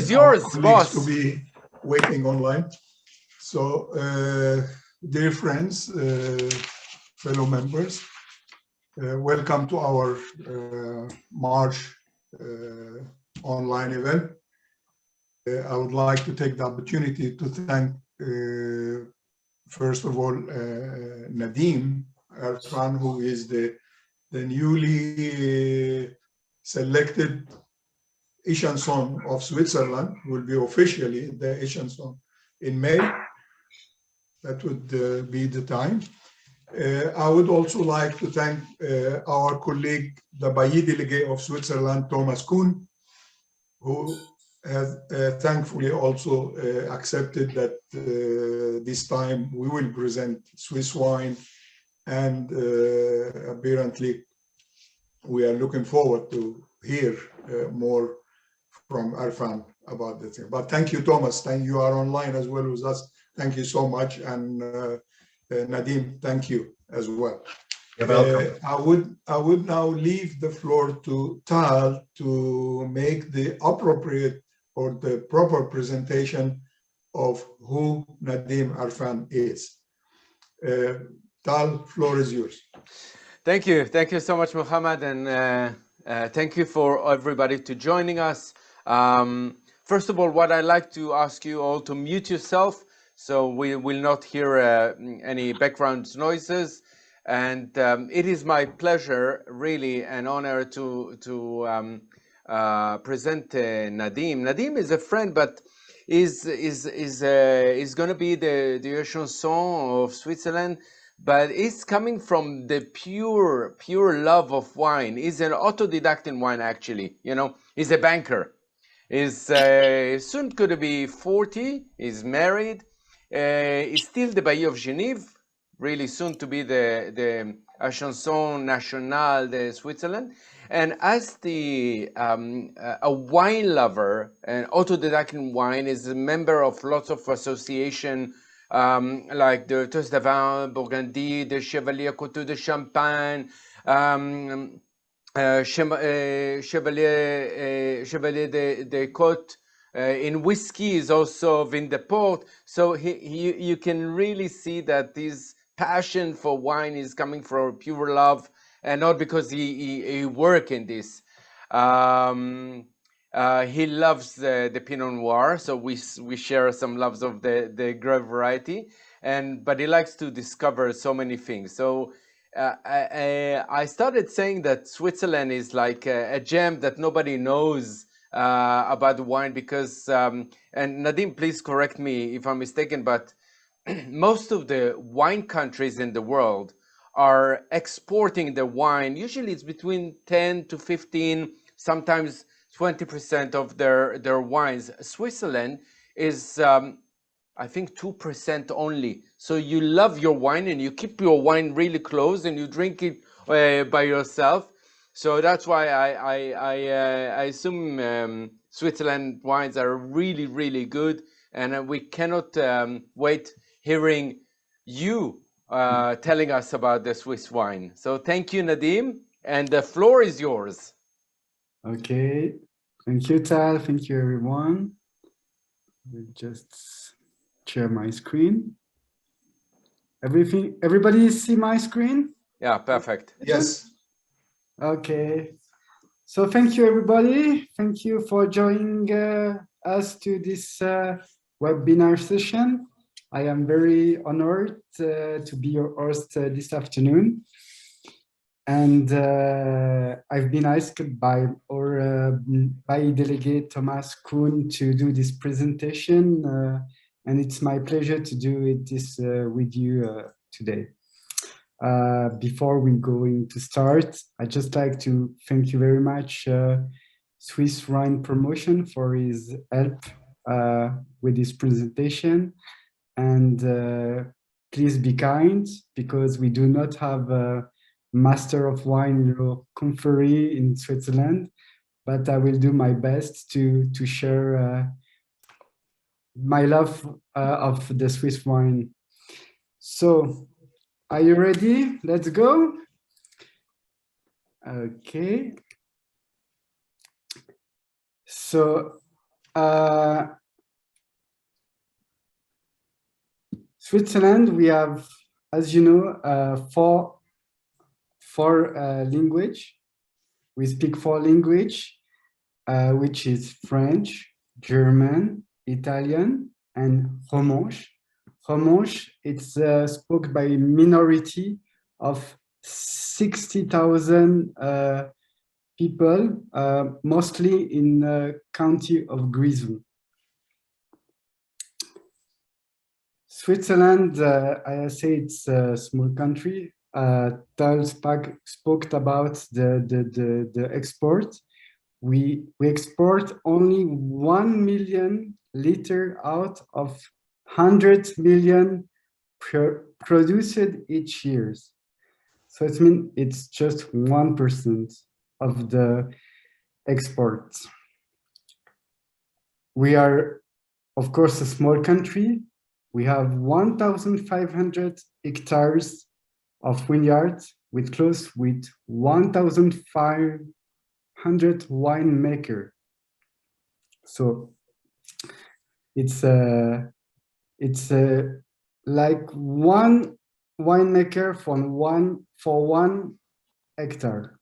is yours, boss. To be waiting online. So, dear friends, fellow members, welcome to our March online event. I would like to take the opportunity to thank, first of all, Nadim Afram, who is the newly selected Echanson of Switzerland, will be officially the Echanson in May. That would be the time. I would also like to thank our colleague, the Bailli delegate of Switzerland, Thomas Kuhn, who has thankfully also accepted that this time we will present Swiss wine, and apparently we are looking forward to hear more from Arfan about the thing. But thank you, Thomas. Thank you. Are online as well with us. Thank you so much. And Nadim, thank you as well. You're welcome. I would now leave the floor to Tal to make the appropriate or the proper presentation of who Nadim Afram is. Tal, floor is yours. Thank you so much, Muhammad, and thank you for everybody to joining us. First of all, what I'd like to ask you all to mute yourself, so we will not hear any background noises. And it is my pleasure, really, an honor to present Nadim. Nadim is a friend, but is going to be the Echanson of Switzerland. But it's coming from the pure love of wine. He's an autodidact in wine, actually. You know, he's a banker. He's soon going to be 40. He's married. He's still the Bailli of Geneva. Really soon to be the Echanson National de Switzerland. And as a wine lover, an autodidact in wine, is a member of lots of association, like the tastevin, burgundy, the Chevalier, coteaux de Champagne, Chevalier de cotte. In whisky is also vin de port. So you can really see that his passion for wine is coming from pure love, and not because he work in this. He loves the Pinot Noir, so we share some loves of the grape variety, but he likes to discover so many things. So I started saying that Switzerland is like a gem that nobody knows about the wine, because and Nadim, please correct me if I'm mistaken, but most of the wine countries in the world are exporting the wine. Usually it's between 10 to 15, sometimes 20% of their wines. Switzerland is, I think, 2% only. So you love your wine and you keep your wine really close and you drink it by yourself. So that's why I assume Switzerland wines are really, really good. And we cannot wait hearing you telling us about the Swiss wine. So thank you, Nadim, and the floor is yours. Okay, thank you, Tal. Thank you, everyone. We'll just share my screen. Everybody see my screen? Yeah, perfect. Yes. Okay. So thank you, everybody. Thank you for joining us to this webinar session. I am very honored to be your host this afternoon. And I've been asked by our delegate Thomas Kuhn to do this presentation, and it's my pleasure to do it with you today. Before we going to start, I'd just like to thank you very much, Swiss Wine Promotion, for his help with this presentation. And please be kind, because we do not have a Master of Wine conferee in Switzerland, but I will do my best to share my love of the Swiss wine. So, are you ready? Let's go. Okay. So Switzerland, we have, as you know, four language. We speak four language, which is French, German, Italian, and Romansh. Romansh, it's spoken by a minority of 60,000 people, mostly in the county of Grisou. Switzerland, I say it's a small country. Tal spoke about the export. We export only 1 million liter out of 100 million produced each year. So it means it's just 1% of the exports. We are, of course, a small country. We have 1,500 hectares of vineyards with close with 1,500 winemakers. So it's like one winemaker for one hectare.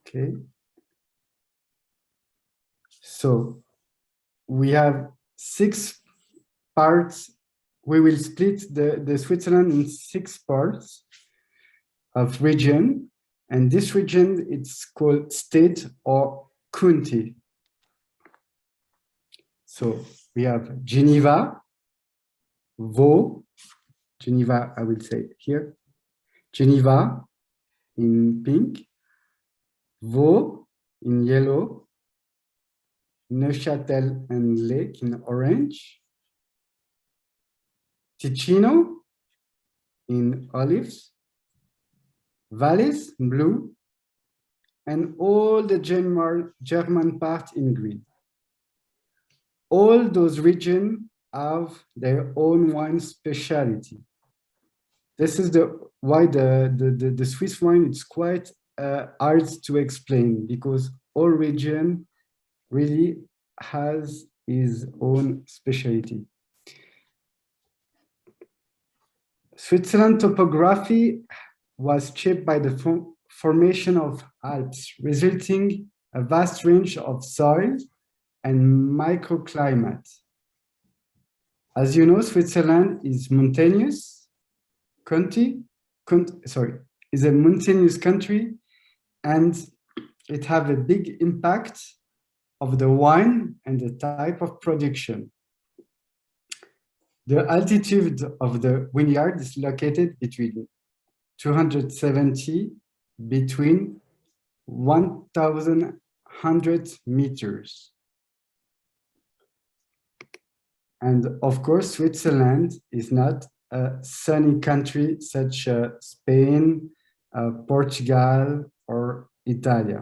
Okay. So we have 6 parts. We will split the Switzerland in 6 parts of region, and this region it's called state or county. So we have Geneva, Vaud, Geneva, I will say here, Geneva in pink, Vaud in yellow, Neuchâtel and Lake in orange, Ticino in olives, Valais in blue, and all the German part in green. All those regions have their own wine specialty. This is why the Swiss wine is quite hard to explain, because all region really has his own specialty. Switzerland topography was shaped by the formation of Alps, resulting a vast range of soils and microclimate. As you know, Switzerland is mountainous is a mountainous country, and it have a big impact of the wine and the type of production. The altitude of the vineyard is located between 270 between 1,100 meters. And of course, Switzerland is not a sunny country such as Spain, Portugal, or Italy.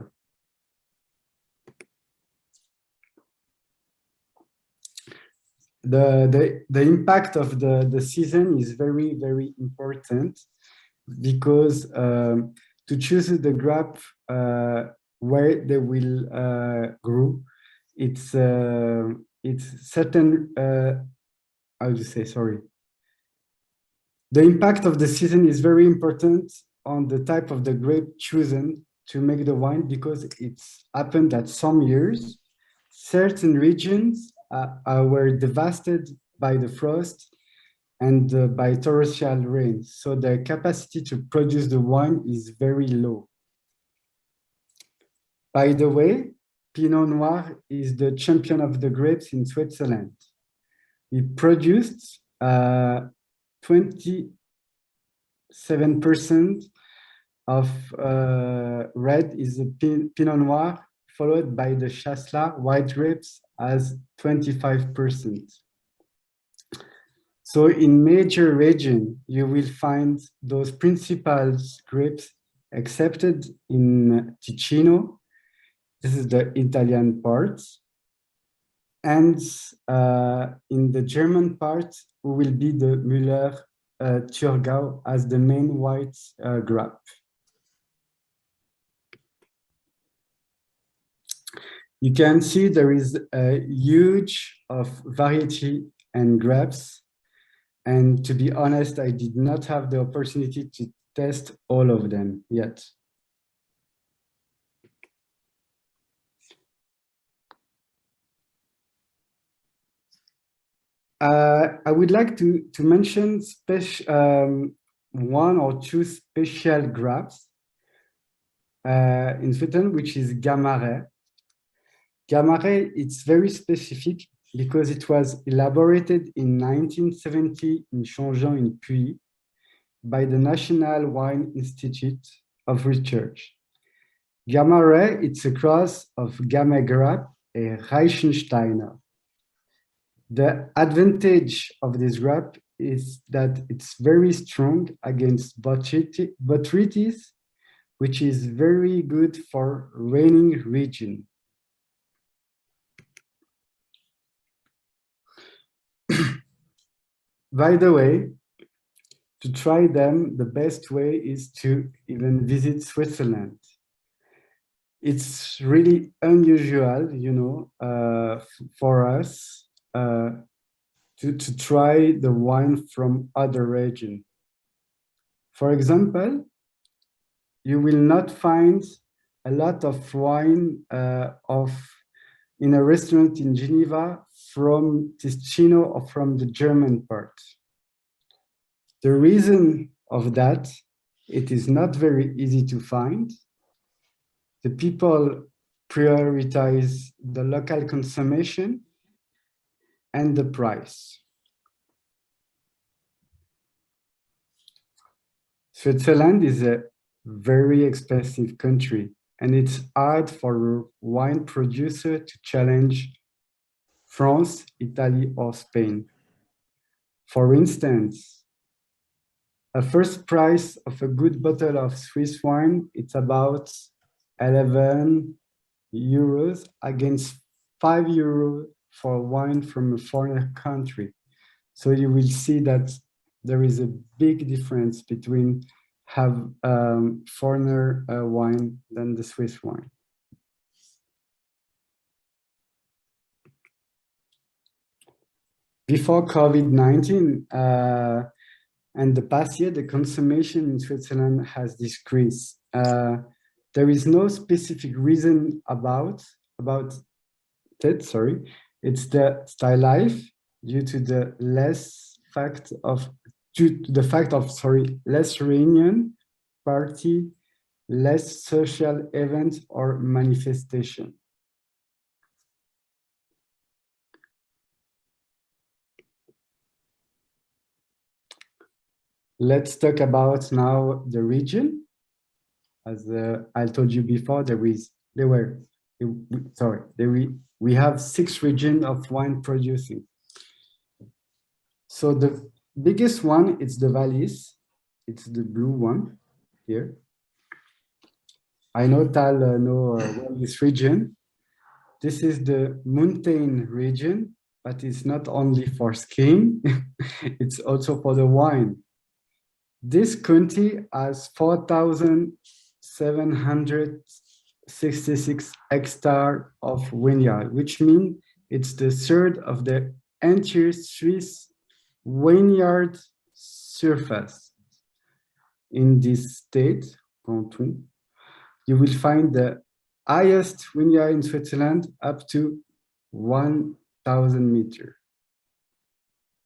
The impact of the season is very, very important, because to choose the grape where they will grow, it's certain, how do you say, sorry. The impact of the season is very important on the type of the grape chosen to make the wine, because it's happened that some years, certain regions were devastated by the frost and by torrential rain. So the capacity to produce the wine is very low. By the way, Pinot Noir is the champion of the grapes in Switzerland. We produced 27% of red is the Pinot Noir, followed by the Chasselas white grapes as 25%. So in major region, you will find those principal grapes accepted in Ticino. This is the Italian part. And in the German part, will be the Müller Thurgau as the main white grape. You can see there is a huge of variety and grapes. And to be honest, I did not have the opportunity to test all of them yet. I would like to mention one or two special grapes in Switzerland, which is Gamaret. Gamaret, it's very specific because it was elaborated in 1970 in Changin in Puy by the National Wine Institute of Research. Gamaret, it's a cross of Gamay grape and Reichensteiner. The advantage of this grape is that it's very strong against botrytis, which is very good for raining region. By the way, to try them, the best way is to even visit Switzerland. It's really unusual, you know, for us to try the wine from other regions. For example, you will not find a lot of wine in a restaurant in Geneva from Ticino or from the German part. The reason of that, it is not very easy to find. The people prioritize the local consumption and the price. Switzerland is a very expensive country, and it's hard for a wine producer to challenge France, Italy, or Spain. For instance, a first price of a good bottle of Swiss wine, it's about 11 euros against 5 euros for wine from a foreign country. So you will see that there is a big difference between have foreigner wine than the Swiss wine. Before COVID-19 and the past year, the consumption in Switzerland has decreased. There is no specific reason about it, sorry. It's the style life due to the less reunion, party, less social event or manifestation. Let's talk about now the region. As I told you before, we have 6 regions of wine producing. So the biggest one is the valleys. It's the blue one here. I know Tal know well this region. This is the mountain region, but it's not only for skiing, it's also for the wine. This county has 4,766 hectares of vineyard, which means it's the third of the entire Swiss vineyard surface. In this state, canton, you will find the highest vineyard in Switzerland up to 1,000 meters.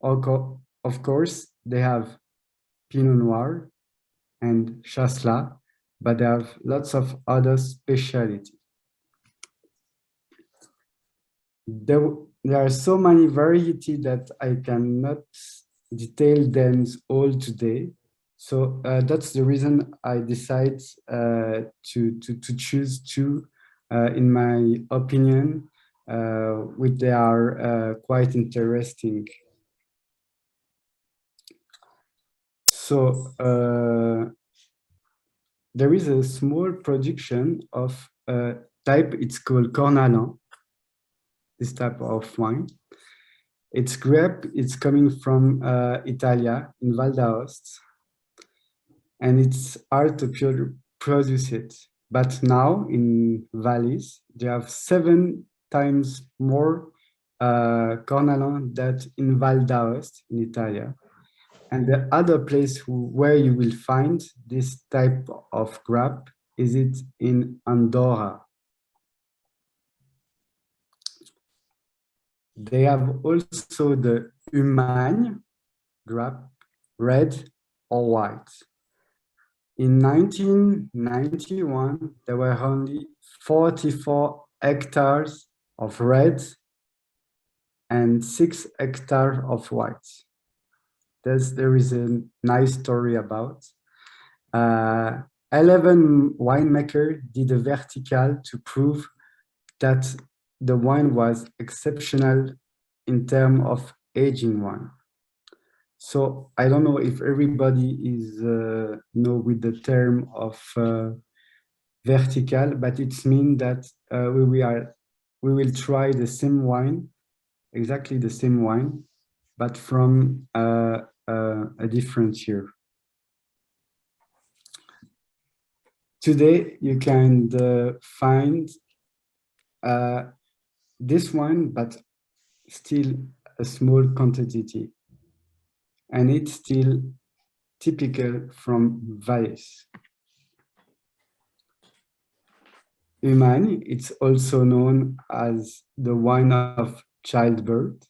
Of course, they have Pinot Noir and Chasselas, but they have lots of other specialties. There are so many varieties that I cannot detail them all today. So that's the reason I decided to choose 2, in my opinion, which they are quite interesting. So there is a small production of type, it's called Cornalan, this type of wine. Its grape is coming from Italia in Val d'Aoste, and it's hard to produce it. But now in valleys, they have 7 times more cornaland than in Val d'Aoste in Italy. And the other place where you will find this type of grape is it in Andorra. They have also the Humagne grape, red or white. In 1991, there were only 44 hectares of red and 6 hectares of white. There is a nice story about. 11 winemakers did a vertical to prove that the wine was exceptional in terms of aging wine. So I don't know if everybody is know with the term of vertical, but it means that we will try the same wine, exactly the same wine, but from a different year. Today you can find this wine, but still a small quantity. And it's still typical from valleys. Humagne, it's also known as the wine of childbirth,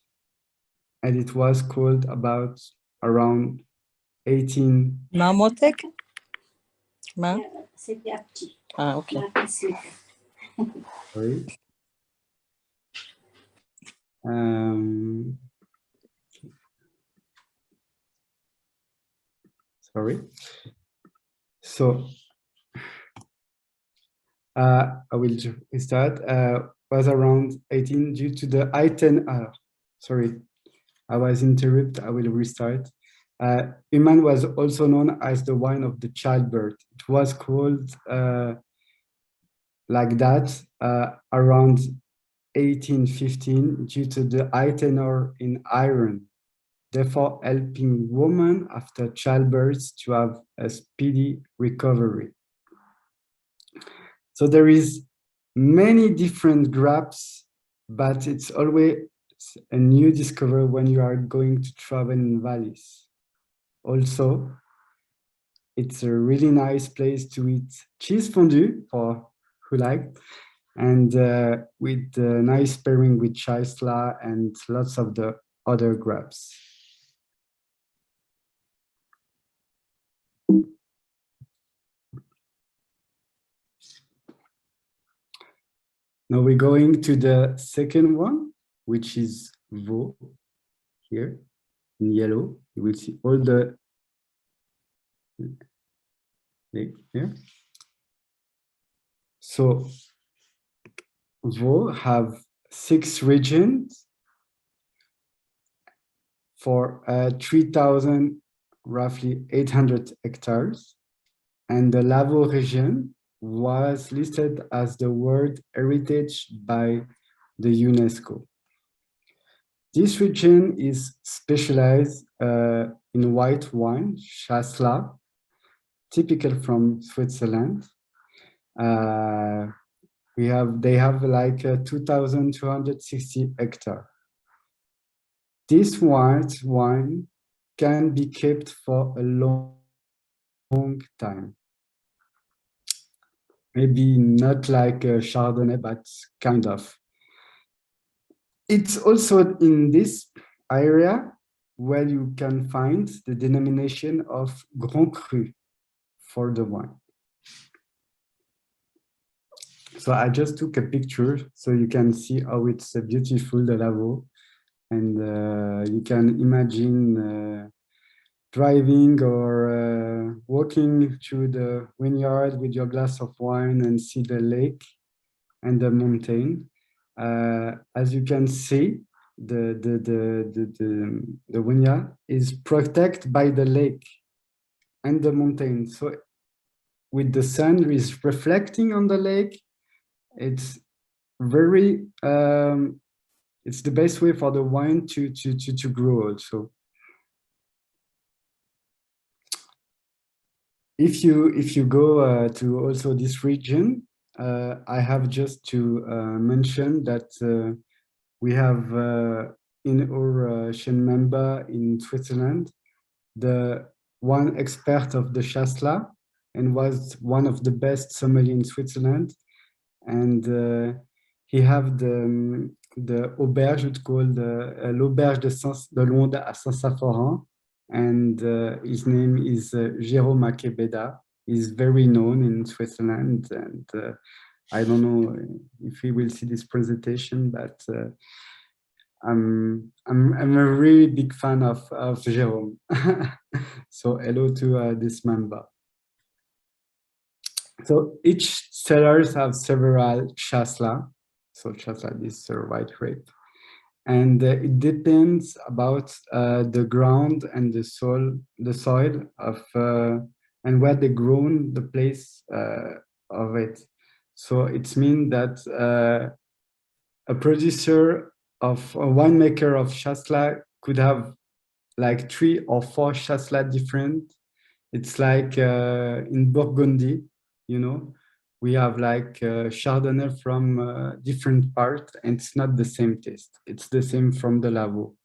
and it was called about around 18. Marmotek? Ah, okay. Sorry. Sorry. So I will start. Was around 18 due to the I-10. Sorry, I was interrupted. I will restart. Humagne was also known as the wine of the childbirth. It was called like that around 1815 due to the high tenor in iron, therefore helping women after childbirth to have a speedy recovery. So there is many different grapes, but it's always a new discovery when you are going to travel in valleys. Also, it's a really nice place to eat cheese fondue for who like, and with nice pairing with Chisla and lots of the other grapes. Now we're going to the second one, which is Vaud, here in yellow. You will see all the here. So Vaud have 6 regions for 3,000, roughly 800 hectares. And the Lavaux region was listed as the World Heritage by the UNESCO. This region is specialized in white wine, Chasselas, typical from Switzerland. They have like 2,260 hectares. This white wine can be kept for a long time. Maybe not like a Chardonnay, but kind of. It's also in this area where you can find the denomination of Grand Cru for the wine. So I just took a picture so you can see how it's beautiful, the Lavaux. And you can imagine driving or walking through the vineyard with your glass of wine and see the lake and the mountain. As you can see, the vineyard is protected by the lake and the mountain. So with the sun is reflecting on the lake, it's very it's the best way for the wine to grow also. if you go to also this region, I have just to mention that we have in our chain member in Switzerland, the one expert of the Chasselas, and was one of the best sommelier in Switzerland. And he have the auberge, it's called l'auberge de Londe à Saint-Saphorin. And his name is Jérôme Akebeda. He's very known in Switzerland. And I don't know if he will see this presentation, but I'm a really big fan of Jérôme. So hello to this member. So each cellars have several chasselas. So chasselas is the white grape. And it depends about the ground and the soil of and where they grown, the place of it. So it means that a producer of a winemaker of Chasselas could have like 3 or 4 Chasselas different. It's like in Burgundy, you know, we have like Chardonnay from different parts, and it's not the same taste. It's the same from the Lavaux.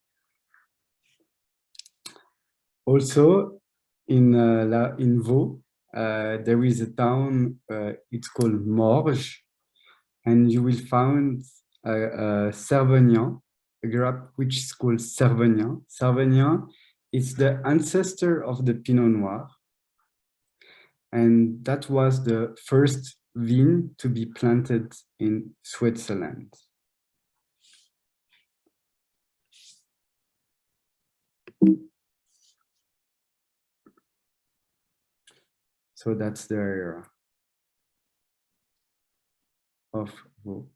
Also, in Vaud, there is a town, it's called Morges, and you will find Cervagnan, a grape which is called Cervagnan. Cervagnan is the ancestor of the Pinot Noir. And that was the first vine to be planted in Switzerland. So that's the area of Vaud.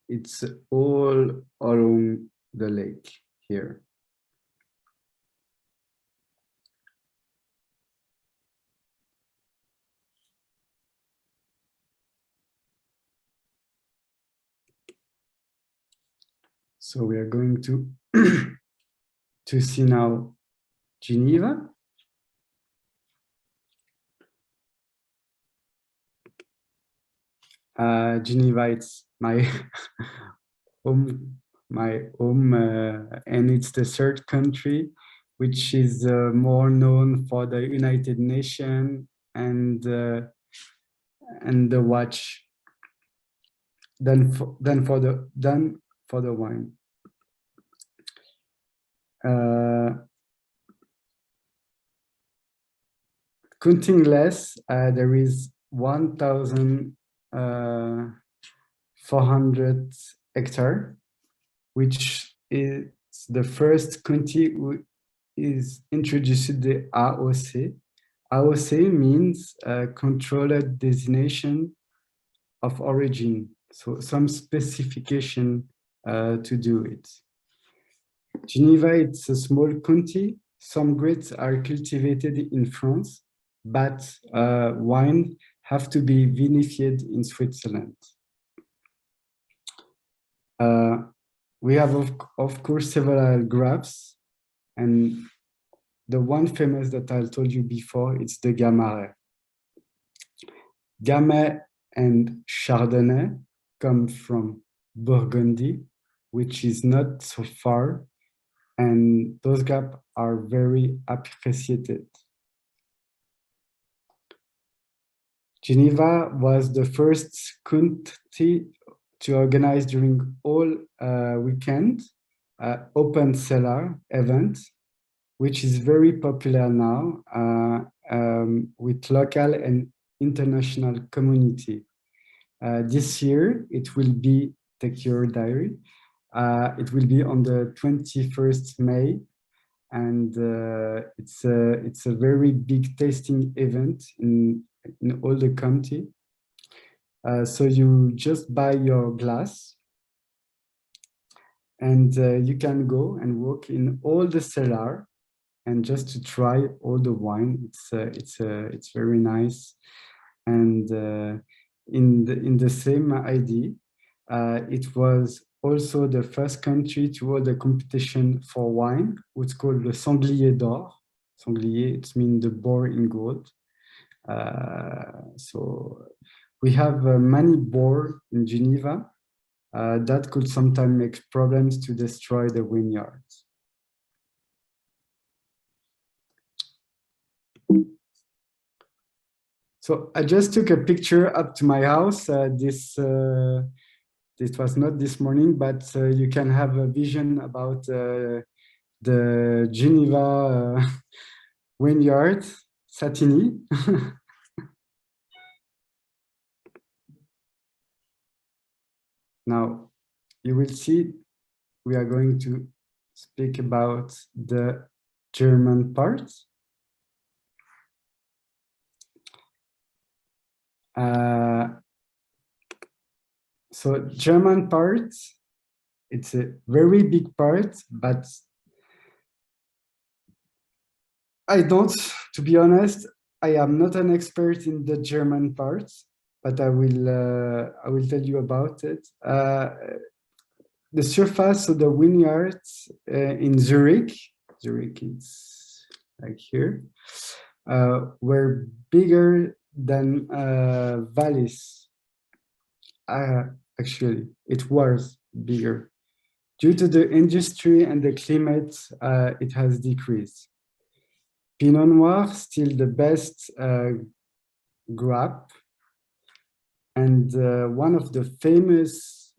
It's all along the lake here. So we are going to see now Geneva. Geneva, it's my home, and it's the third country which is more known for the United Nations and the watch than for the wine. Counting less, there is 1,400 hectares, which is the first county is introduced the AOC. AOC means controlled designation of origin, so some specification to do it. Geneva, it's a small county. Some grapes are cultivated in France, but wine have to be vinified in Switzerland. We have, of course, several grapes, and the one famous that I told you before, it's the Gamay. Gamay and Chardonnay come from Burgundy, which is not so far, and those grapes are very appreciated. Geneva was the first county to organize during all weekend open cellar event, which is very popular now with local and international community. This year, it will be, take your diary, it will be on the 21st May, and it's a very big tasting event in all the county. So you just buy your glass, and you can go and walk in all the cellar, and just to try all the wine. It's very nice, and in the same idea, it was also the first country to hold a competition for wine, which is called the Sanglier d'Or. sanglier, it means the boar in gold. So we have many boar in Geneva that could sometimes make problems to destroy the vineyards. So I just took a picture up to my house. This was not this morning, but you can have a vision about the Geneva vineyard, Satigny. Now, you will see we are going to speak about the German part. So German part, it's a very big part, but to be honest, I am not an expert in the German part, but I will tell you about it. The surface of the vineyards in Zurich is like here, were bigger than valleys. Actually, it was bigger. Due to the industry and the climate, it has decreased. Pinot Noir, still the best grape, and one of the famous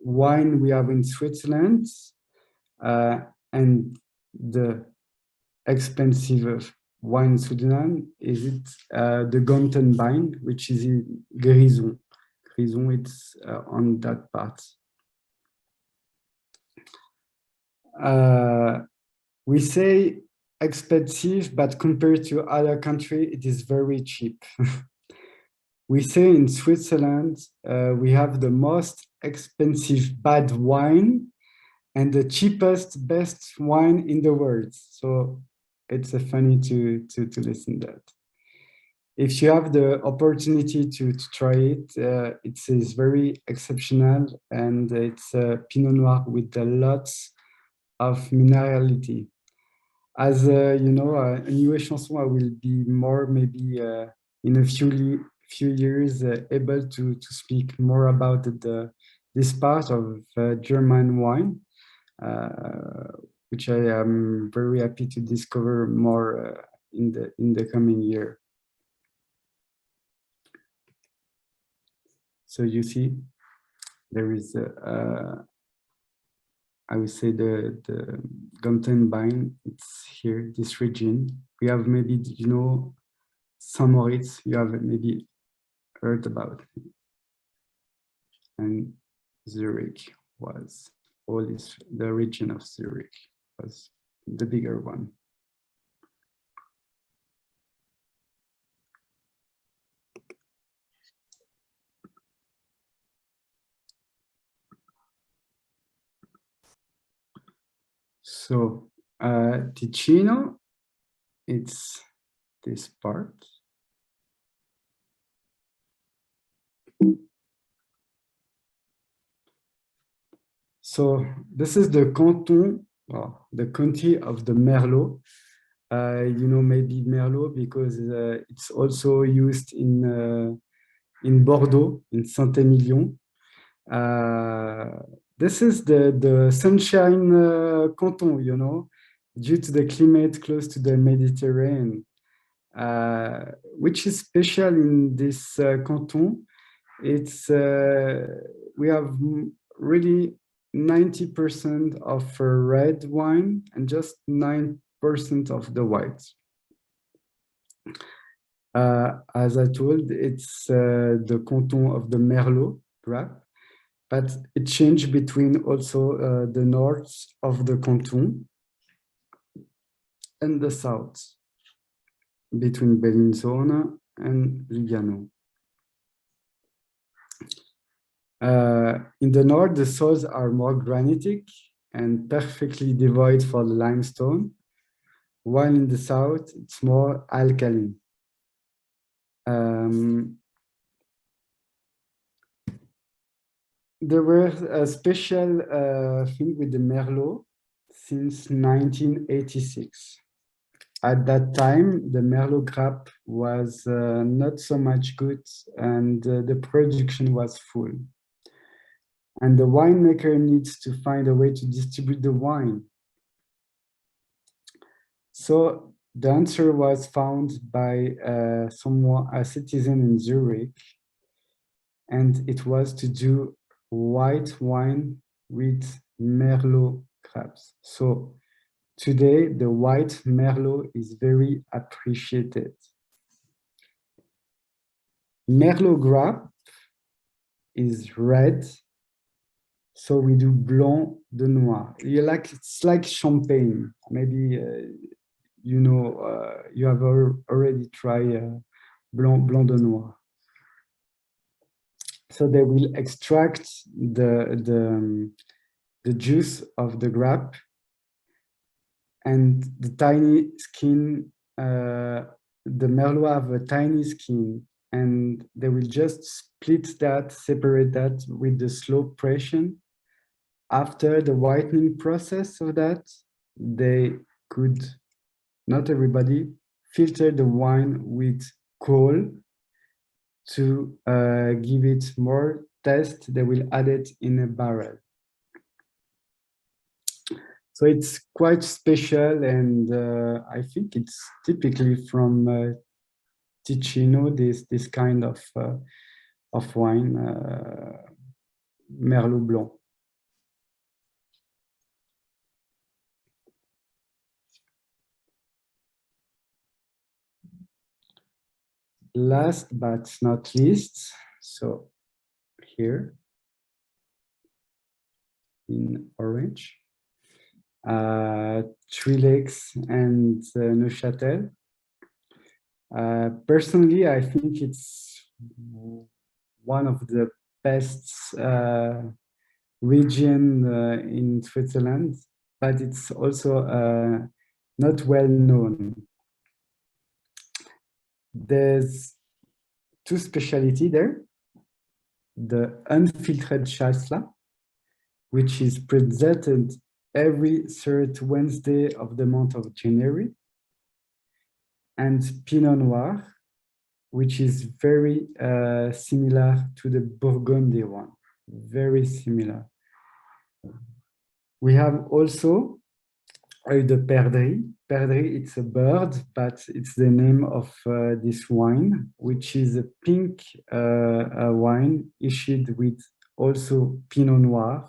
wine we have in Switzerland, and the expensive wine in Switzerland is the Ganten vine, which is in Grison. Grison, it's on that part. We say expensive, but compared to other countries, it is very cheap. We say in Switzerland, we have the most expensive bad wine and the cheapest best wine in the world. So it's funny to listen to that. If you have the opportunity to try it, it is very exceptional, and it's Pinot Noir with a lot of minerality. As you know, a new Echanson, I will be more maybe in a few years able to speak more about this part of German wine, which I am very happy to discover more in the coming year. So you see, there is I would say the Ganten vine. It's here, this region. We have maybe, you know, Saint Moritz. You have maybe heard about it. And Zurich was all this. The region of Zurich was the bigger one. So Ticino, it's this part. So this is the canton, the county of the Merlot. You know, maybe Merlot because it's also used in Bordeaux, in Saint-Émilion. This is the sunshine canton, you know, due to the climate close to the Mediterranean, which is special in this canton. It's we have really 90% of red wine and just 9% of the white. As I told, it's the canton of the Merlot grape, but it changed between also the north of the canton and the south, between Bellinzona and Lugano. In the north, the soils are more granitic and perfectly devoid for the limestone, while in the south, it's more alkaline. There were a special thing with the Merlot since 1986. at that time, the Merlot grape was not so much good, and the production was full. And the winemaker needs to find a way to distribute the wine. So the answer was found by someone, a citizen in Zurich, and it was to do white wine with Merlot grapes. So today, the white Merlot is very appreciated. Merlot grape is red, so we do Blanc de Noir. It's like champagne. Maybe you know, you have already tried Blanc de Noir. So they will extract the juice of the grape, and the tiny skin, the Merlot have a tiny skin, and they will just split that, separate that with the slow pressure. After the whitening process of that, they could, not everybody, filter the wine with coal to give it more taste. They will add it in a barrel. So it's quite special, and I think it's typically from Ticino, this kind of wine, Merlot Blanc. Last but not least, so here in orange, Three Lakes and Neuchâtel. Personally, I think it's one of the best region in Switzerland, but it's also not well known. There's two specialties there. The unfiltered Chasselas, which is presented every third Wednesday of the month of January, and Pinot Noir, which is very similar to the Burgundy one, very similar. We have also the Perdrix. Perdrix, it's a bird, but it's the name of this wine, which is a pink wine issued with also Pinot Noir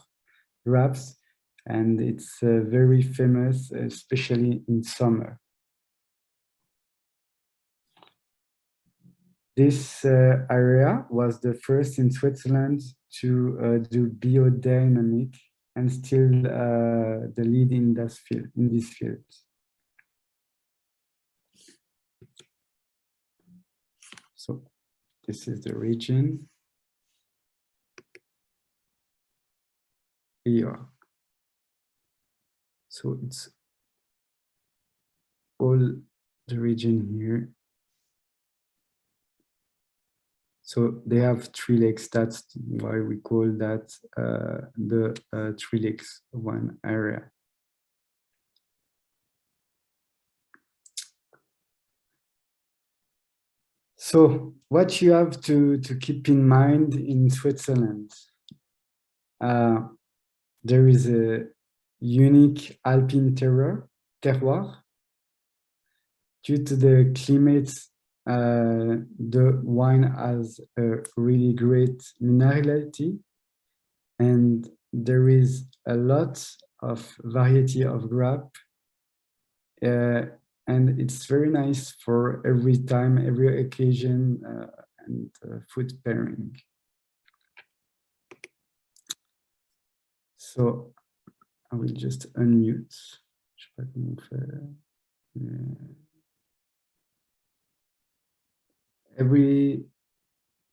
grapes, and it's very famous, especially in summer. This area was the first in Switzerland to do biodynamic, and still the lead in this field. So this is the region. Here. So it's all the region here. So they have Three Lakes. That's why we call that the Three Lakes wine area. So what you have to keep in mind in Switzerland, there is a unique alpine terroir. Due to the climate, the wine has a really great minerality, and there is a lot of variety of grape, and it's very nice for every time, every occasion, and food pairing. So I will just unmute.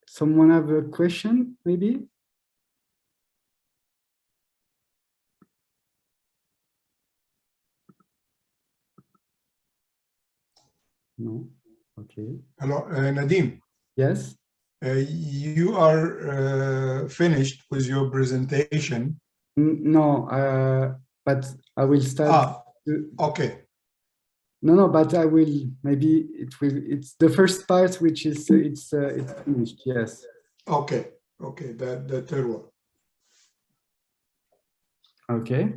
Someone have a question, maybe? No? Okay. Hello, Nadim. Yes? You are finished with your presentation. No, but I will start. Okay. No, but I will, maybe it will, it's the first part, which is, it's finished, yes. Okay, the terroir. Okay.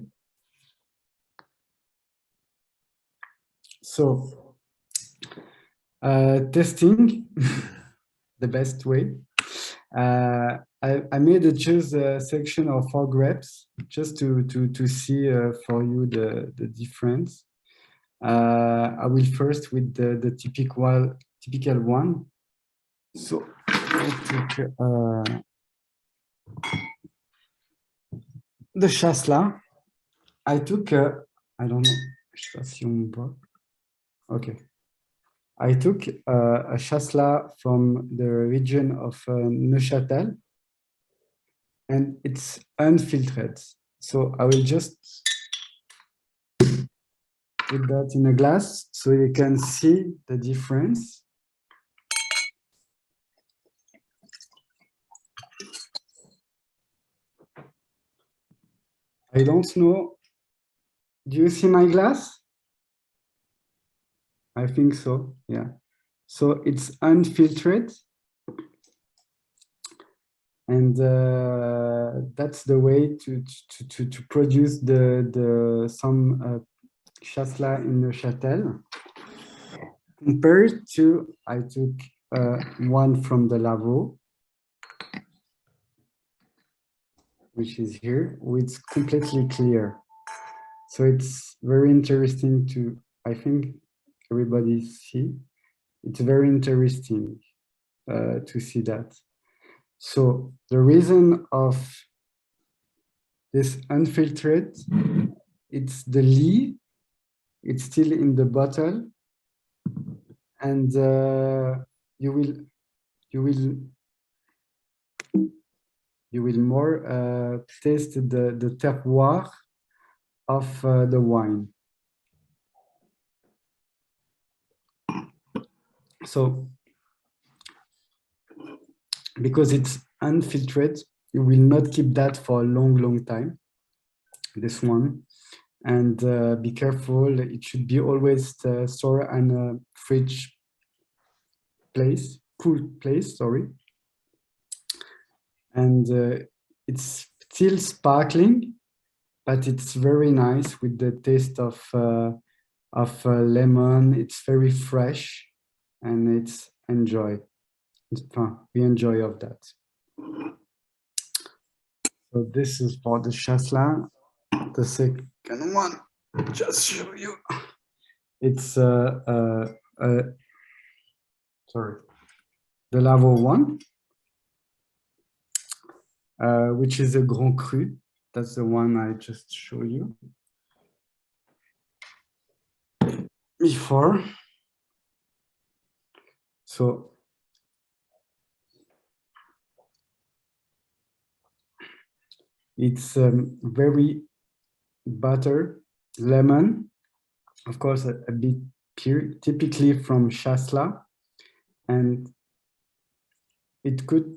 So, testing, the best way. I made a just section of 4 grapes, just to see for you the difference. I will first with the typical one. So I took the Chasselas. I took I don't know. Je sais pas si on voit. Okay. I took a Chasselas from the region of Neuchâtel, and it's unfiltered. So I will just put that in a glass so you can see the difference. I don't know. Do you see my glass? I think so, yeah. So it's unfiltered. And that's the way to produce some Chasselas in Neuchâtel. Compared to, I took one from the Lavaux, which is here, it's completely clear. So it's very interesting to, I think everybody see, it's very interesting to see that. So the reason of this unfiltered, it's the leaf, it's still in the bottle, and you will more taste the terroir of the wine. So, because it's unfiltered, you will not keep that for a long time, this one. And be careful, it should be always stored in a fridge place, cool place, sorry. And it's still sparkling, but it's very nice with the taste of lemon. It's very fresh, and it's enjoy. We enjoy of that. So this is for the Chasselas. The second one, just show you. It's sorry, the Lavaux one, which is a Grand Cru. That's the one I just show you before. So it's very butter, lemon, of course, a bit pure, typically from Chasselas, and it could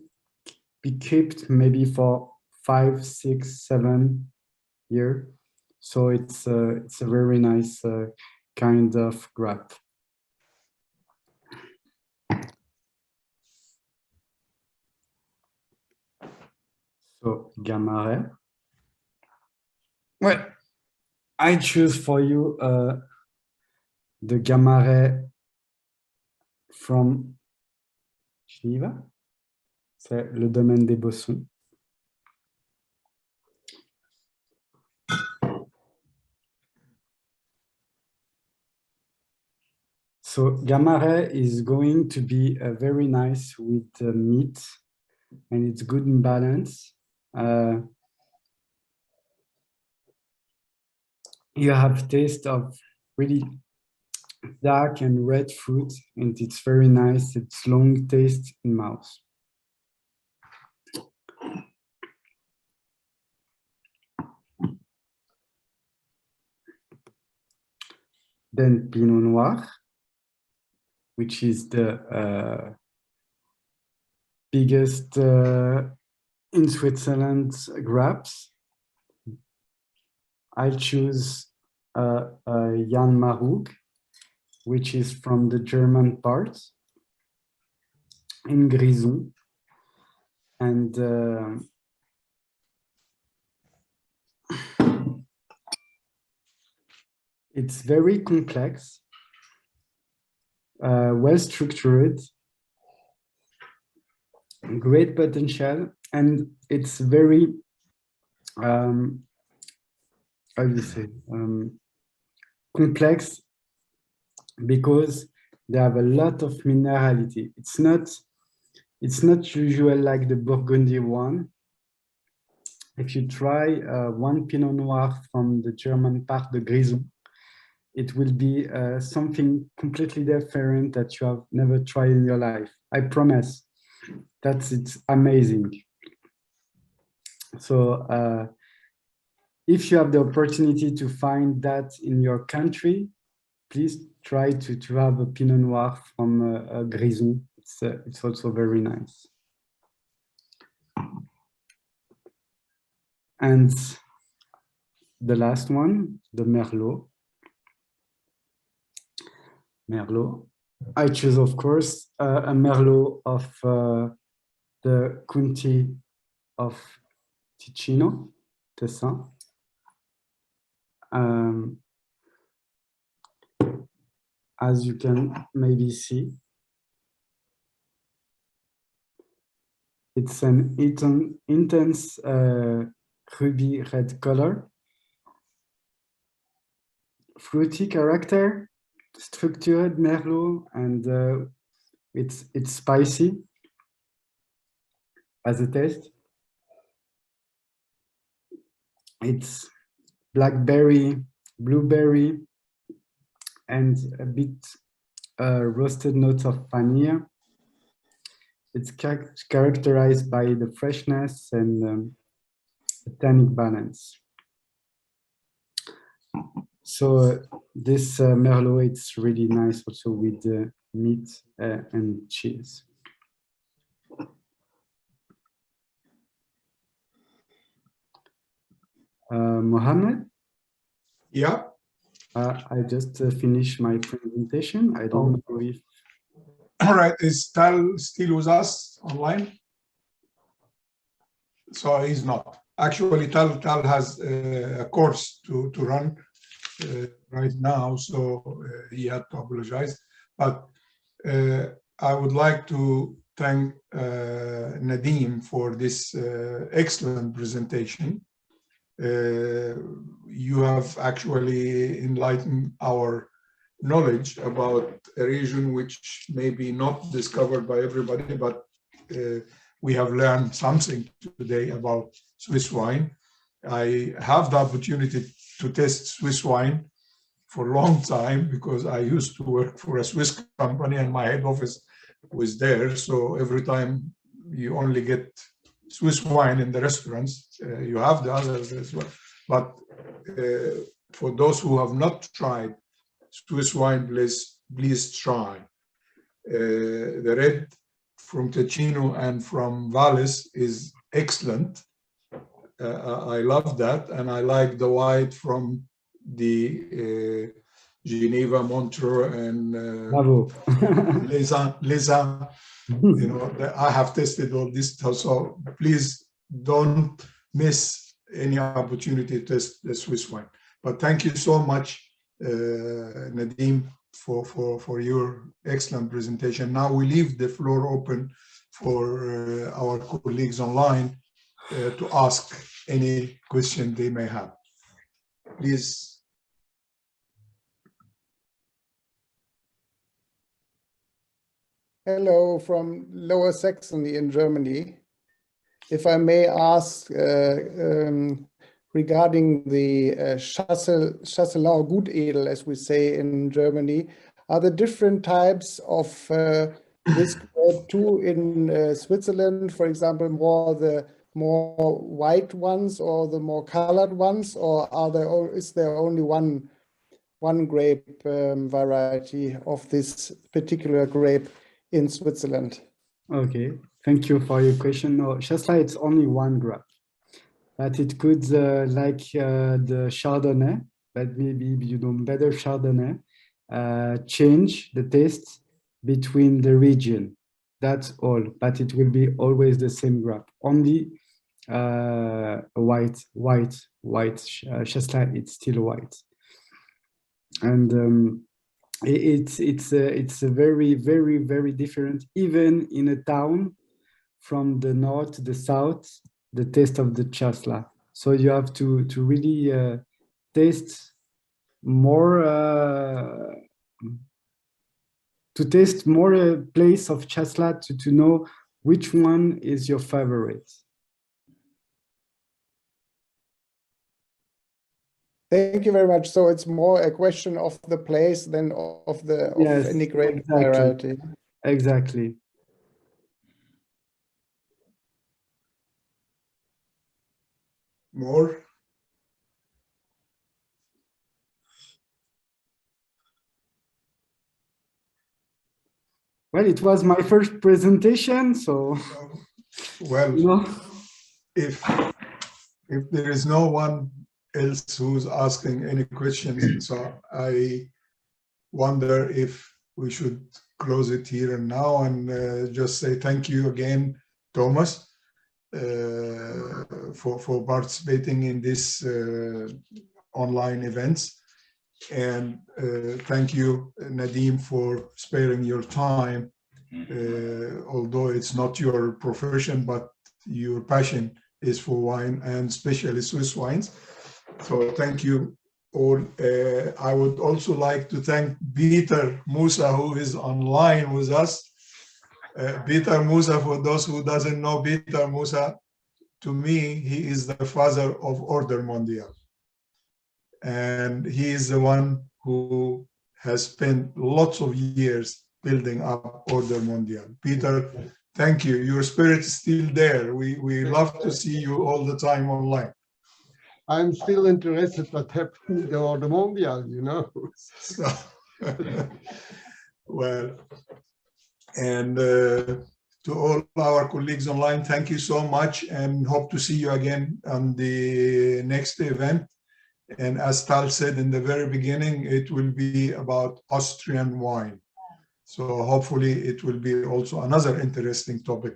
be kept maybe for 5, 6, 7 years. So it's a very nice kind of grape. So Gamaret. Well, I choose for you the Gamaret from Geneva. C'est le domaine des Bossons. So Gamaret is going to be very nice with meat, and it's good in balance. You have taste of really dark and red fruit, and it's very nice. It's long taste in mouth. Then Pinot Noir, which is the biggest in Switzerland grapes. I choose Jan Marouk, which is from the German part in Grison. And it's very complex, well structured, great potential, and it's very, how do you say, complex because they have a lot of minerality. It's not usual like the Burgundy one. If you try one Pinot Noir from the German part, the Grison, it will be something completely different that you have never tried in your life. I promise. It's amazing. So if you have the opportunity to find that in your country, please try to have a Pinot Noir from Grison. It's also very nice. And the last one, the Merlot. Merlot. I choose, of course, a Merlot of the County of Ticino, Tessin. As you can maybe see, it's an intense ruby red color, fruity character, structured Merlot, and it's spicy as a taste. It's blackberry, blueberry, and a bit roasted notes of vanilla. It's characterized by the freshness and the tannic balance. So this Merlot, it's really nice also with meat and cheese. Mohammed? Yeah. I just finished my presentation. I don't know if... All right, is Tal still with us online? So he's not. Actually, Tal has a course to run right now, so he had to apologize. But I would like to thank Nadim for this excellent presentation. You have actually enlightened our knowledge about a region which may be not discovered by everybody, but we have learned something today about Swiss wine. I have the opportunity to test Swiss wine for a long time because I used to work for a Swiss company and my head office was there. So every time you only get Swiss wine in the restaurants, you have the others as well. But for those who have not tried Swiss wine, please try. The red from Ticino and from Valles is excellent. I love that, and I like the white from the Geneva, Montreux, and Les Uns. You know, I have tested all this stuff, so please don't miss any opportunity to test the Swiss wine. But thank you so much, Nadim, for your excellent presentation. Now we leave the floor open for our colleagues online to ask any question they may have. Please. Hello from Lower Saxony in Germany. If I may ask regarding the Chasselas Gutedel, as we say in Germany, are there different types of this grape too in Switzerland? For example, the more white ones or the more colored ones, or is there only one grape variety of this particular grape in Switzerland? Okay, thank you for your question. No, Chasselas, it's only one grape, but it could like the Chardonnay, but maybe you know better Chardonnay, change the taste between the region. That's all, but it will be always the same grape. Only white Chasselas, it's still white, and it's a very, very, very different. Even in a town, from the north to the south, the taste of the Chasselas. So you have to really taste more. To taste more a place of Chasselas to know which one is your favorite. Thank you very much. So it's more a question of the place than of Yes, any great exactly. variety. Exactly. More? Well, it was my first presentation, so Well, you know. if there is no one else who's asking any questions, so I wonder if we should close it here and now and just say thank you again, Thomas, for participating in this online events. And thank you, Nadim, for sparing your time. Although it's not your profession, but your passion is for wine and especially Swiss wines. So thank you all. I would also like to thank Peter Musa, who is online with us. Peter Musa, for those who doesn't know Peter Musa, to me, he is the father of Order Mondial. And he is the one who has spent lots of years building up Order Mondial. Peter, thank you. Your spirit is still there. We love to see you all the time online. I'm still interested what happened in the Order Mondial, you know. So, well, and to all our colleagues online, thank you so much and hope to see you again on the next event. And as Tal said in the very beginning, it will be about Austrian wine. So hopefully it will be also another interesting topic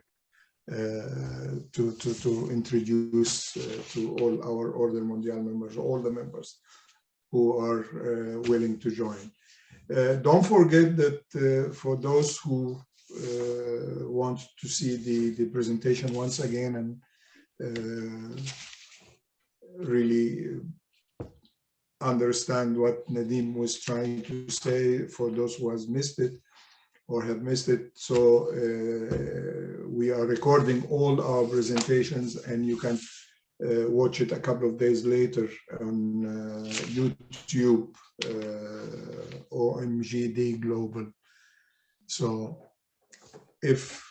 to introduce to all our Order Mondial members, all the members who are willing to join. Don't forget that for those who want to see the presentation once again and really understand what Nadim was trying to say, for those who has missed it or have missed it. So we are recording all our presentations and you can watch it a couple of days later on YouTube, OMGD Global. So if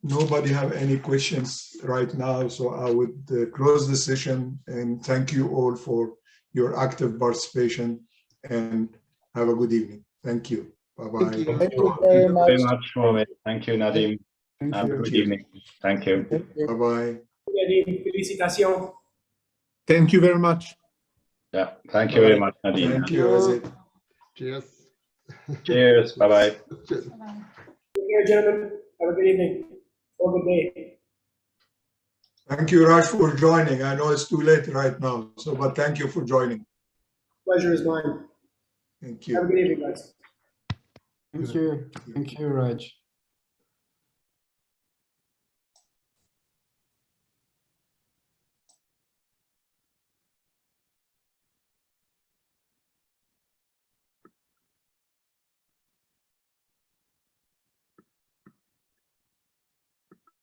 nobody have any questions right now, so I would close the session and thank you all for your active participation and have a good evening. Thank you. Bye-bye. Thank you very much. Mohamed. Thank you, Nadim. Thank Have a you. good evening. Thank you. Bye-bye. Félicitations. Thank you very much. Yeah, thank you very much, Nadim. Thank you, Azit. Cheers. Cheers. Bye-bye. Cheers. Take care, gentlemen. Have a good evening or good day. Thank you, Raj, for joining. I know it's too late right now, so but thank you for joining. Pleasure is mine. Thank Have a you. good evening, guys. Thank you, Raj.